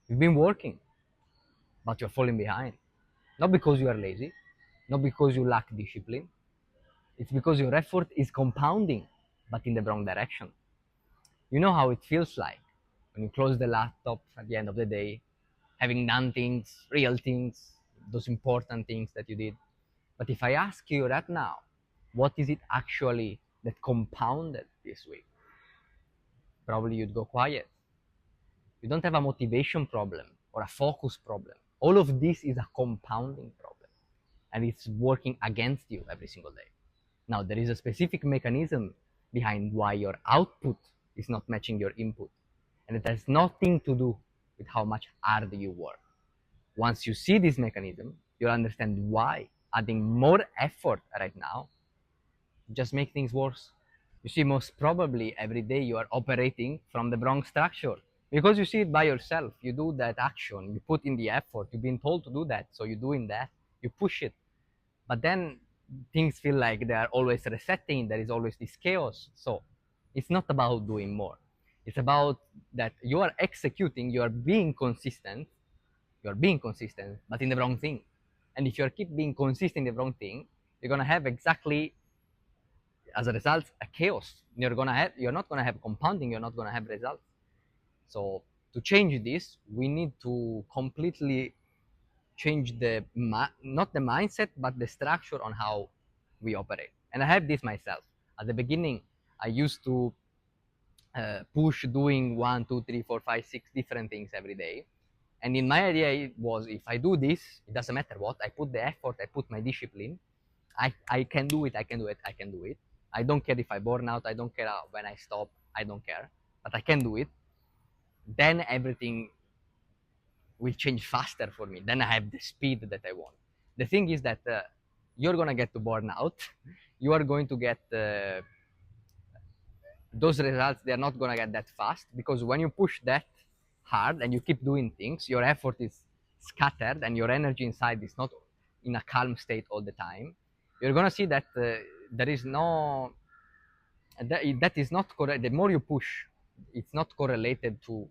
You've been working, but you're falling behind. Not because you are lazy, not because you lack discipline. It's because your effort is compounding, but in the wrong direction. You know how it feels like when you close the laptop at the end of the day, having done things, real things, those important things that you did. But if I ask you right now, what is it actually that compounded this week? Probably you'd go quiet. You don't have a motivation problem or a focus problem. All of this is a compounding problem, and it's working against you every single day. Now, there is a specific mechanism behind why your output is not matching your input, and it has nothing to do with how much hard you work. Once you see this mechanism, you'll understand why adding more effort right now just makes things worse. You see, most probably every day you are operating from the wrong structure because you see it by yourself. You do that action, you put in the effort, you've been told to do that, so you're doing that, you push it. But then things feel like they are always resetting, there is always this chaos. So it's not about doing more. It's about that you are executing, you are being consistent, but in the wrong thing. And if you keep being consistent in the wrong thing, you're gonna have exactly as a result a chaos. You're not gonna have compounding, you're not gonna have results. So to change this, we need to completely change not the mindset but the structure on how we operate. And I have this myself. At the beginning, I used to push doing 1, 2, 3, 4, 5, 6 different things every day. And in my idea, it was if I do this, it doesn't matter what. I put the effort, I put my discipline. I can do it, I can do it, I can do it. I don't care if I burn out, I don't care when I stop, I don't care. But I can do it. Then everything will change faster for me. Then I have the speed that I want. The thing is that you're gonna get to burnout. You are going to get those results. They are not gonna get that fast because when you push that hard and you keep doing things, your effort is scattered and your energy inside is not in a calm state all the time. You're gonna see that there is no that is not correct. The more you push, it's not correlated to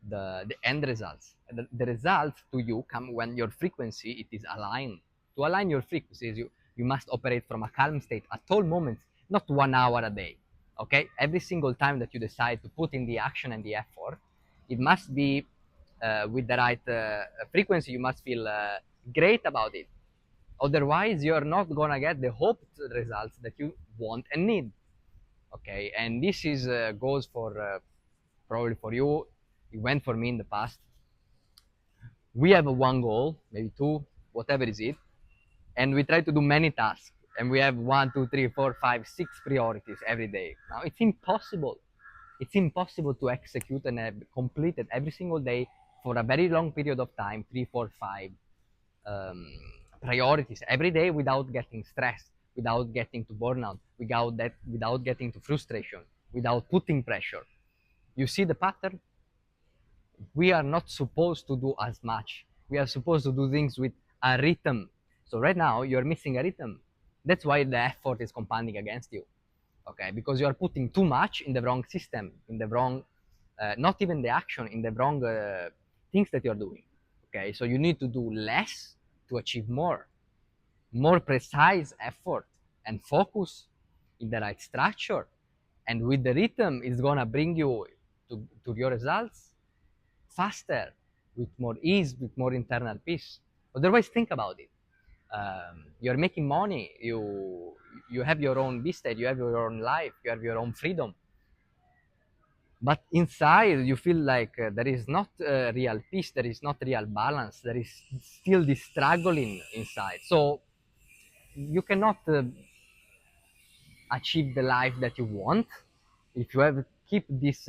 the end results. The results to you come when your frequency it is aligned. To align your frequencies, you must operate from a calm state at all moments, not 1 hour a day. Okay, every single time that you decide to put in the action and the effort, it must be with the right frequency. You must feel great about it. Otherwise, you're not gonna get the hoped results that you want and need. Okay, and this is goes for probably for you. It went for me in the past. We have a one goal, maybe two, whatever is it, and we try to do many tasks. And we have 1, 2, 3, 4, 5, 6 priorities every day. Now it's impossible. It's impossible to execute and have completed every single day for a very long period of time, 3, 4, 5 um, priorities every day without getting stressed, without getting to burnout, without getting to frustration, without putting pressure. You see the pattern? We are not supposed to do as much. We are supposed to do things with a rhythm. So right now you're missing a rhythm. That's why the effort is compounding against you. Okay, because you are putting too much in the wrong system, in the wrong, not even the action, in the wrong things that you're doing. Okay, so you need to do less to achieve more precise effort and focus in the right structure. And with the rhythm, it's gonna bring you to your results faster, with more ease, with more internal peace. Otherwise, think about it. You're making money. You have your own business. You have your own life. You have your own freedom. But inside, you feel like there is not real peace. There is not real balance. There is still this struggling inside. So you cannot achieve the life that you want if you have keep this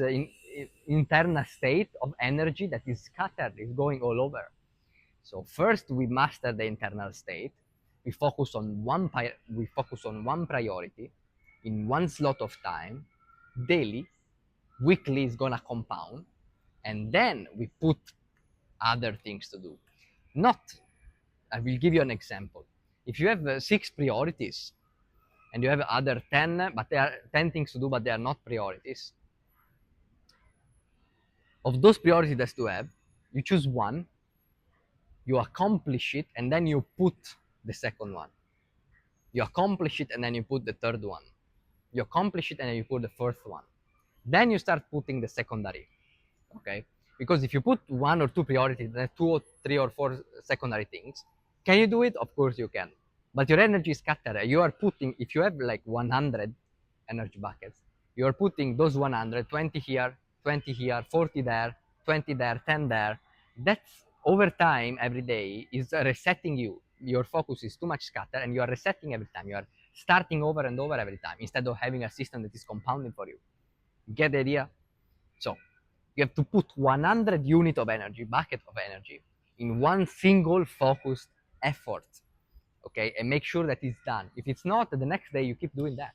internal state of energy that is scattered, is going all over. So first we master the internal state. We focus on one priority in one slot of time, daily. Weekly is gonna compound, and then we put other things to do. Not, I will give you an example. If you have 6 priorities and you have other 10, but there are 10 things to do, but they are not priorities. Of those priorities that you have, You choose one, you accomplish it, and then you put the second one. You accomplish it, and then you put the third one. You accomplish it, and then you put the fourth one. Then you start putting the secondary. Okay, because if you put one or two priorities, then two or three or four secondary things, can you do it? Of course you can, but your energy is scattered. You are putting, if you have like 100 energy buckets, you are putting those 100, 20 here, 20 here, 40 there, 20 there, 10 there. That's over time, every day is resetting you. Your focus is too much scattered, and you are resetting every time. You are starting over and over every time, instead of having a system that is compounding for you. Get the idea? So you have to put 100 unit of energy, bucket of energy, in one single focused effort. Okay, and make sure that it's done. If it's not, the next day you keep doing that.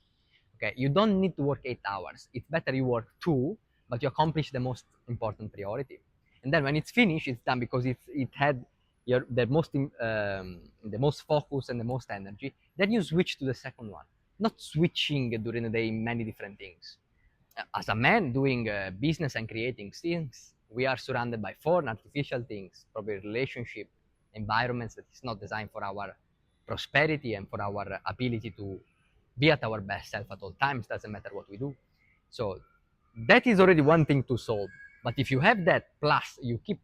Okay, you don't need to work 8 hours. It's better you work 2, but you accomplish the most important priority. And then when it's finished, it's done, because it had the most focus and the most energy. Then you switch to the second one, not switching during the day in many different things. As a man doing business and creating things, we are surrounded by foreign artificial things, probably relationship, environments that is not designed for our prosperity and for our ability to be at our best self at all times. Doesn't matter what we do. So that is already one thing to solve. But if you have that, plus you keep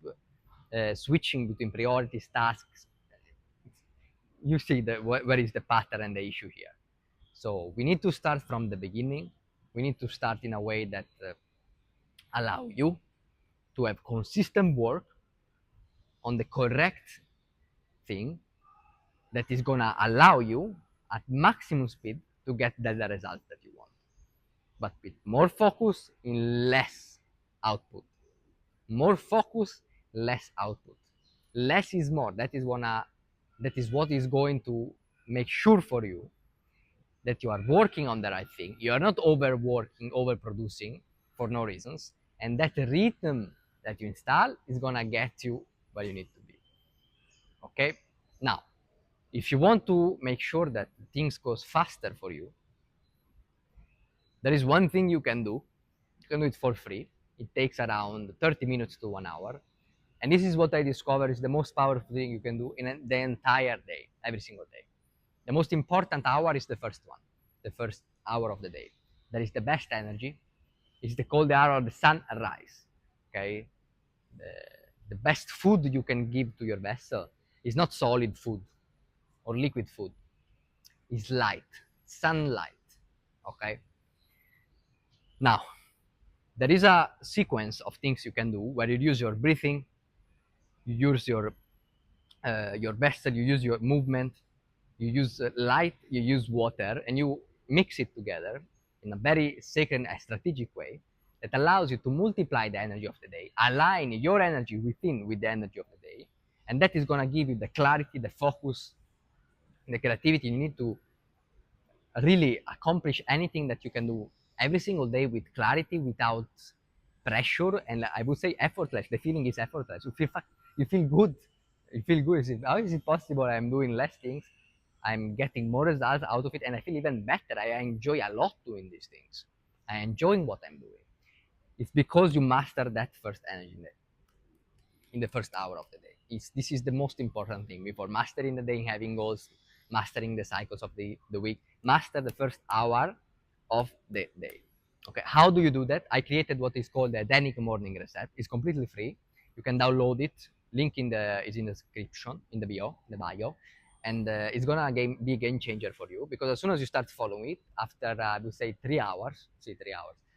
switching between priorities, tasks, you see where is the pattern and the issue here. So we need to start from the beginning. We need to start in a way that allow you to have consistent work on the correct thing that is gonna allow you at maximum speed to get the result that you want. But with more focus in less output. More focus, less output. Less is more. That is what is going to make sure for you that you are working on the right thing. You are not overworking, overproducing for no reasons. And that rhythm that you install is gonna get you where you need to be. Okay? Now, if you want to make sure that things goes faster for you, there is one thing you can do. You can do it for free. It takes around 30 minutes to 1 hour. And this is what I discovered is the most powerful thing you can do in the entire day, every single day. The most important hour is the first one, the first hour of the day. That is the best energy. It's called the hour of the sunrise. Okay, the best food you can give to your vessel is not solid food or liquid food. It's light, sunlight. Okay. Now, there is a sequence of things you can do where you use your breathing, you use your vessel, you use your movement, you use light, you use water, and you mix it together in a very sacred and strategic way that allows you to multiply the energy of the day, align your energy with the energy of the day, and that is going to give you the clarity, the focus, the creativity you need to really accomplish anything that you can do every single day with clarity, without pressure, and I would say effortless. The feeling is effortless. You feel good. You feel good. How is it possible? I'm doing less things. I'm getting more results out of it, and I feel even better. I enjoy a lot doing these things. I enjoying what I'm doing. It's because you master that first energy in the first hour of the day. This is the most important thing. Before mastering the day, having goals, mastering the cycles of the week, master the first hour of the day. Okay, how do you do that? I created what is called the EDENIC morning reset. It's completely free. You can download it. Link is in the description, in the bio, and it's gonna be a game changer for you, because as soon as you start following it, after I would say 3 hours,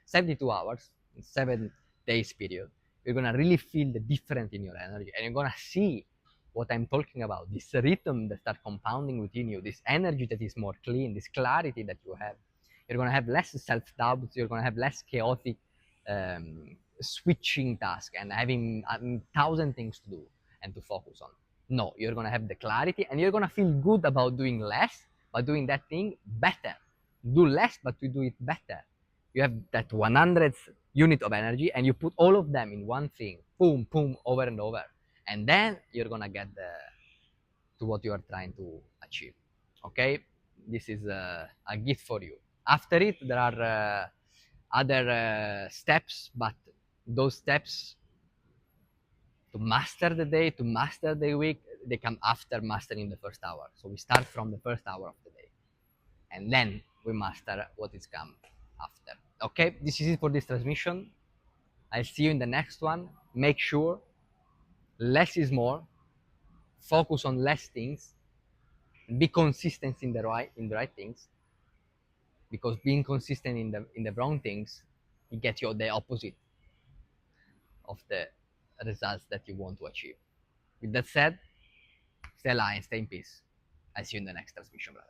72 hours, 7 days period, you're gonna really feel the difference in your energy, and you're gonna see what I'm talking about. This rhythm that start compounding within you, this energy that is more clean, this clarity that you have. You're gonna have less self-doubt. You're gonna have less chaotic switching task and having 1,000 things to do and to focus on. No, you're gonna have the clarity, and you're gonna feel good about doing less, but doing that thing better. Do less, but to do it better. You have that 100th unit of energy, and you put all of them in one thing, boom, boom, over and over, and then you're gonna get to what you are trying to achieve. Okay, this is a gift for you. After it, there are other steps, but those steps to master the day, to master the week, they come after mastering the first hour. So we start from the first hour of the day, and then we master what is come after. Okay, this is it for this transmission. I'll see you in the next one. Make sure less is more. Focus on less things. Be consistent in the right things, because being consistent in the wrong things, it gets you the opposite of the results that you want to achieve. With that said, stay aligned, stay in peace. I'll see you in the next transmission, brother.